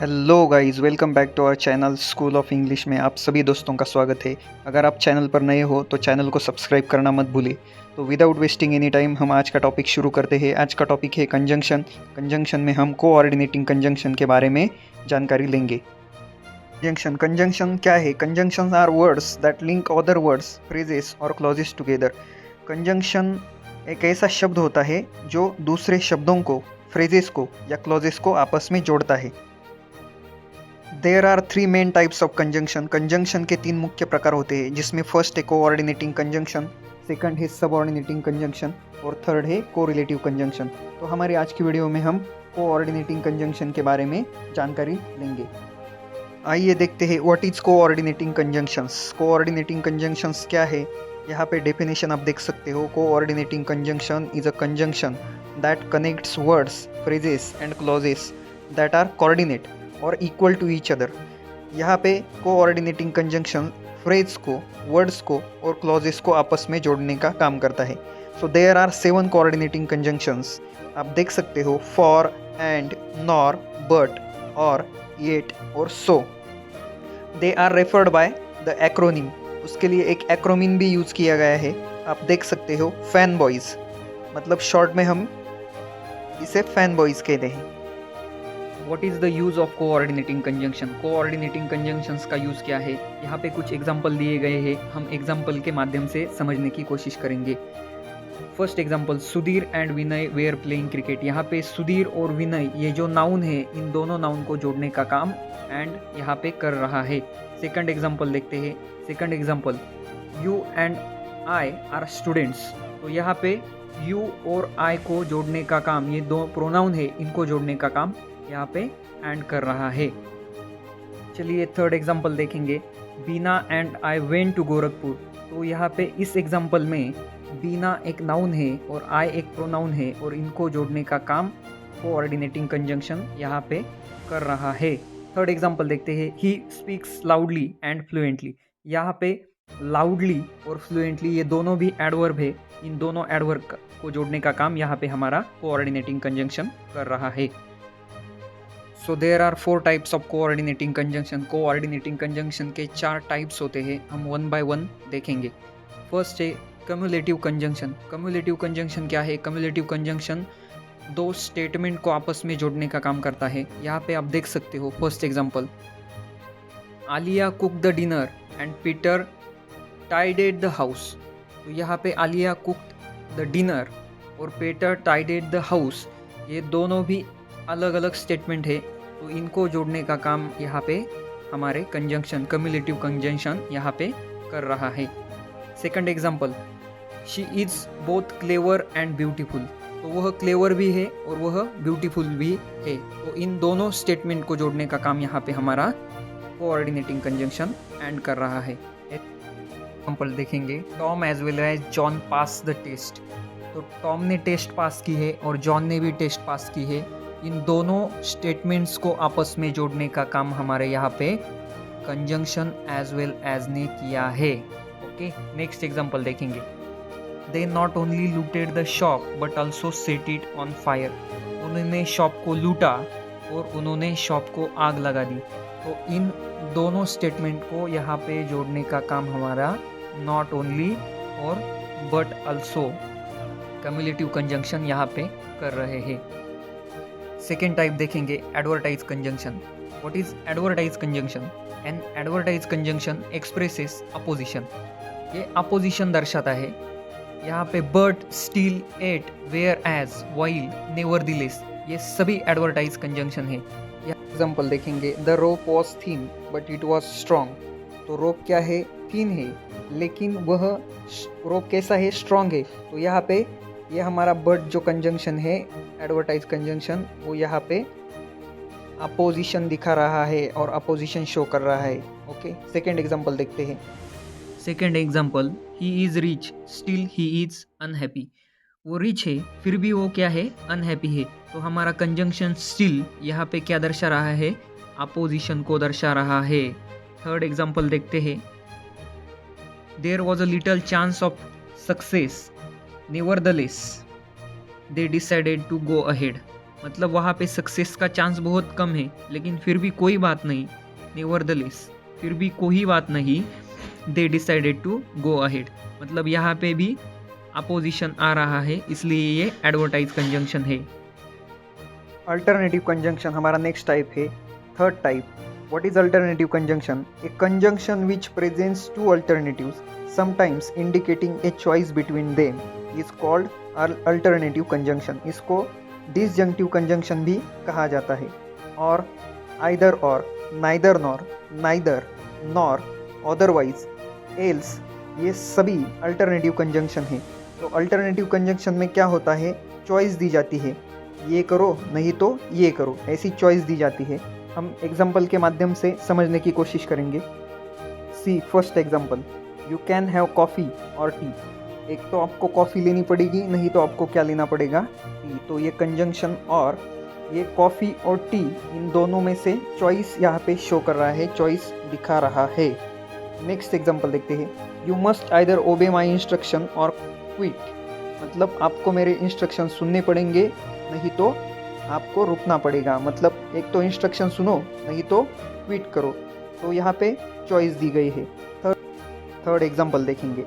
Hello guys, welcome back to our channel school of English में आप सभी दोस्तों का स्वागत है। अगर आप चैनल पर नए हो तो चैनल को सब्सक्राइब करना मत भूलिए। तो विदाउट वेस्टिंग एनी टाइम हम आज का टॉपिक शुरू करते हैं। आज का टॉपिक है कंजंक्शन। कंजंक्शन में हम कोऑर्डिनेटिंग कंजंक्शन के बारे में जानकारी लेंगे। कंजंक्शन क्या है? Conjunctions are words that link other words, phrases और क्लॉजेस टुगेदर। कंजंक्शन एक ऐसा शब्द होता है जो दूसरे शब्दों को, फ्रेजेस को या क्लॉजेस को आपस में जोड़ता है। There are three main types of conjunction. Conjunction के तीन मुख्य प्रकार होते हैं, जिसमें फर्स्ट है कोऑर्डिनेटिंग कंजंक्शन, सेकंड है सबऑर्डिनेटिंग कंजंक्शन और थर्ड है कोरिलेटिव कंजंक्शन। तो हमारी आज की वीडियो में हम कोऑर्डिनेटिंग कंजंक्शन के बारे में जानकारी लेंगे। आइए देखते हैं what is coordinating conjunctions. Coordinating conjunctions क्या है? यहाँ पे डेफिनेशन आप देख सकते हो। Coordinating conjunction is a conjunction that connects words, phrases and clauses that are coordinate और इक्वल टू ईच अदर। यहाँ पे कोऑर्डिनेटिंग कंजंक्शन फ्रेज को, वर्ड्स को और क्लॉजेस को आपस में जोड़ने का काम करता है। So there are 7 coordinating conjunctions. आप देख सकते हो for, and, nor, but, or, yet और so. They are referred by the acronym. उसके लिए एक एक्रोनिम भी यूज़ किया गया है। आप देख सकते हो फैन बॉयज़, मतलब शॉर्ट में हम इसे फैन बॉयज़ कहते हैं। What is the use of coordinating conjunction? Coordinating conjunctions का यूज़ क्या है? यहाँ पे कुछ एग्जांपल दिए गए हैं, हम एग्जांपल के माध्यम से समझने की कोशिश करेंगे। First example, Sudhir and Vinay were playing cricket. यहाँ पे सुधीर और विनय, ये जो नाउन है, इन दोनों नाउन को जोड़ने का काम एंड यहाँ पे कर रहा है। सेकंड एग्जांपल देखते हैं। Second example, you and I R students. तो यहाँ पे यू और आई को जोड़ने का काम, ये दो प्रोनाउन है, इनको जोड़ने का काम यहाँ पे एंड कर रहा है। चलिए थर्ड एग्जांपल देखेंगे। Bina and I went to Gorakhpur. तो यहाँ पे इस एग्जांपल में बीना एक नाउन है और आई एक प्रोनाउन है और इनको जोड़ने का काम कोऑर्डिनेटिंग कंजंक्शन यहाँ पे कर रहा है। थर्ड एग्जांपल देखते हैं। He speaks loudly and fluently. यहाँ पे लाउडली और फ्लुएंटली ये दोनों भी एडवर्ब है। इन दोनों एडवर्ब को जोड़ने का काम यहाँ पे हमारा कोऑर्डिनेटिंग कंजंक्शन कर रहा है। So there are 4 types of coordinating conjunction. Coordinating conjunction के 4 टाइप्स होते हैं, हम वन बाय वन देखेंगे। फर्स्ट है कम्युलेटिव कंजंक्शन। कम्युलेटिव कंजंक्शन क्या है? कम्युलेटिव कंजंक्शन दो स्टेटमेंट को आपस में जोड़ने का काम करता है। यहाँ पे आप देख सकते हो first example, Alia cook the dinner and Peter tidied the house. तो यहाँ पे आलिया कुक द डिनर और पीटर टाइडेड द हाउस, ये दोनों भी अलग अलग स्टेटमेंट है, तो इनको जोड़ने का काम यहाँ पे हमारे कंजंक्शन, कम्युलेटिव कंजंक्शन यहाँ पे कर रहा है। Second example, she is both clever and beautiful. तो वह क्लेवर भी है और वह ब्यूटीफुल भी है, तो इन दोनों स्टेटमेंट को जोड़ने का काम यहाँ पे हमारा कोऑर्डिनेटिंग कंजंक्शन एंड कर रहा है। एग्जांपल देखेंगे, Tom as well as John pass the test. तो टॉम ने टेस्ट पास की है और जॉन ने भी टेस्ट पास की है। इन दोनों स्टेटमेंट्स को आपस में जोड़ने का काम हमारे यहाँ पे कंजंक्शन एज वेल एज ने किया है। ओके, नेक्स्ट एग्जांपल देखेंगे। They not only looted the shop but also set it on fire. उन्होंने शॉप को लूटा और उन्होंने शॉप को आग लगा दी। तो इन दोनों स्टेटमेंट को यहाँ पे जोड़ने का काम हमारा नॉट ओनली और बट ऑल्सो कम्युलेटिव कंजंक्शन यहाँ पे कर रहे हैं। सेकेंड टाइप देखेंगे, adversative conjunction. What is adversative conjunction? An adversative conjunction expresses opposition. ये अपोजिशन दर्शाता है। यहाँ पे but, still, yet, whereas, while, nevertheless, ये सभी एडवर्टाइज कंजंक्शन है। एग्जाम्पल देखेंगे, the rope was thin but it was strong. तो रोप क्या है? थिन है, लेकिन वह रोप कैसा है? स्ट्रॉन्ग है। तो यहाँ पे ये हमारा बट जो कंजंक्शन है, एडवर्टाइज कंजंक्शन, वो यहाँ पे अपोजिशन दिखा रहा है और अपोजिशन शो कर रहा है। ओके, सेकेंड एग्जांपल देखते हैं। Second example, he is rich still he is unhappy. वो रिच है फिर भी वो क्या है? अनहैप्पी है। तो हमारा कंजंक्शन स्टिल यहाँ पे क्या दर्शा रहा है? अपोजिशन को दर्शा रहा है। थर्ड एग्जांपल देखते हैं। There was a little chance of success, nevertheless they decided to go ahead। मतलब वहाँ पे सक्सेस का चांस बहुत कम है, लेकिन फिर भी कोई बात नहीं, नेवरदलेस, फिर भी कोई बात नहीं, they decided to go ahead. मतलब यहाँ पे भी अपोजिशन आ रहा है, इसलिए ये एडवर्टाइज कंजंक्शन है। अल्टरनेटिव कंजंक्शन हमारा नेक्स्ट टाइप है, third type. What is alternative conjunction? A conjunction which presents two alternatives sometimes indicating a choice between them is called alternative conjunction. इसको डिसजंक्टिव कंजंक्शन भी कहा जाता है। और आइदर और, neither nor, neither, nor, otherwise, else, ये सभी alternative conjunction है। तो अल्टरनेटिव कंजंक्शन में क्या होता है, चॉइस दी जाती है, ये करो नहीं तो ये करो, ऐसी चॉइस दी जाती है। हम एग्जाम्पल के माध्यम से समझने की कोशिश करेंगे। See first example, you can have coffee or tea. एक तो आपको कॉफ़ी लेनी पड़ेगी, नहीं तो आपको क्या लेना पड़ेगा, टी। तो ये कंजंक्शन और ये कॉफ़ी और टी, इन दोनों में से चॉइस यहाँ पे शो कर रहा है, चॉइस दिखा रहा है। नेक्स्ट एग्जाम्पल देखते हैं, यू मस्ट आइदर ओबे माई इंस्ट्रक्शन और क्विट। मतलब आपको मेरे इंस्ट्रक्शन सुनने पड़ेंगे, नहीं तो आपको रुकना पड़ेगा। मतलब एक तो इंस्ट्रक्शन सुनो, नहीं तो क्विट करो। तो यहाँ पे चॉइस दी गई है। थर्ड एग्जाम्पल देखेंगे,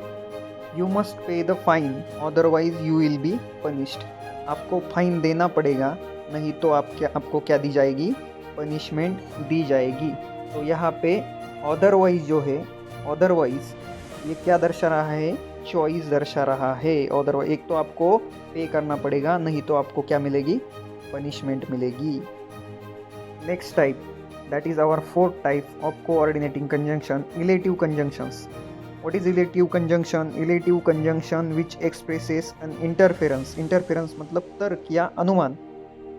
you must pay the fine otherwise you will be punished. आपको फाइन देना पड़ेगा, नहीं तो आपको क्या दी जाएगी, पनिशमेंट दी जाएगी। तो यहाँ पे अदरवाइज जो है, अदरवाइज ये क्या दर्शा रहा है, चॉइस दर्शा रहा है। अदरवाइज एक तो आपको पे करना पड़ेगा, नहीं तो आपको क्या मिलेगी, पनिशमेंट मिलेगी। Next type, that is our fourth type of coordinating conjunction, illative conjunctions. What is illative conjunction? Illative conjunction which expresses an inference, inference मतलब तर्क या अनुमान,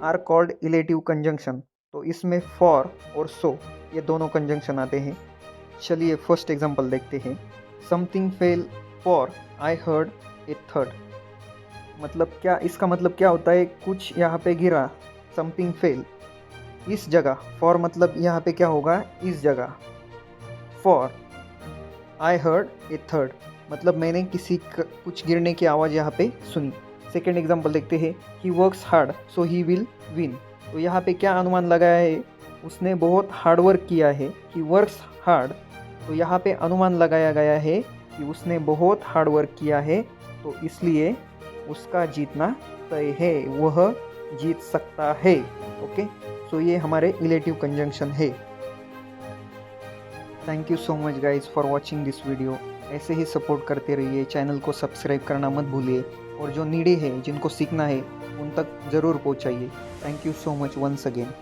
आर कॉल्ड इलेटिव कंजंक्शन। तो इसमें फॉर और सो ये दोनों कंजंक्शन आते हैं। चलिए फर्स्ट एग्जांपल देखते हैं, something fail for I heard a third. मतलब क्या, इसका मतलब क्या होता है, कुछ यहाँ पे गिरा, समथिंग फेल, इस जगह। फॉर मतलब यहाँ पे क्या होगा, इस जगह। For I heard a third मतलब मैंने कुछ गिरने की आवाज़ यहाँ पे सुनी। सेकेंड एग्जाम्पल देखते हैं, he works hard so he will win. तो यहाँ पे क्या अनुमान लगाया है, उसने बहुत हार्डवर्क किया है। ही वर्क्स हार्ड, तो यहाँ पे अनुमान लगाया गया है कि उसने बहुत हार्डवर्क किया है, तो इसलिए उसका जीतना तय है, वह जीत सकता है। ओके, सो ये हमारे इलेटिव कंजंक्शन है। Thank you so much guys for watching this video. ऐसे ही सपोर्ट करते रहिए, चैनल को सब्सक्राइब करना मत भूलिए, और जो नीडी है, जिनको सीखना है, उन तक ज़रूर पहुँचाइए। Thank you so much once again.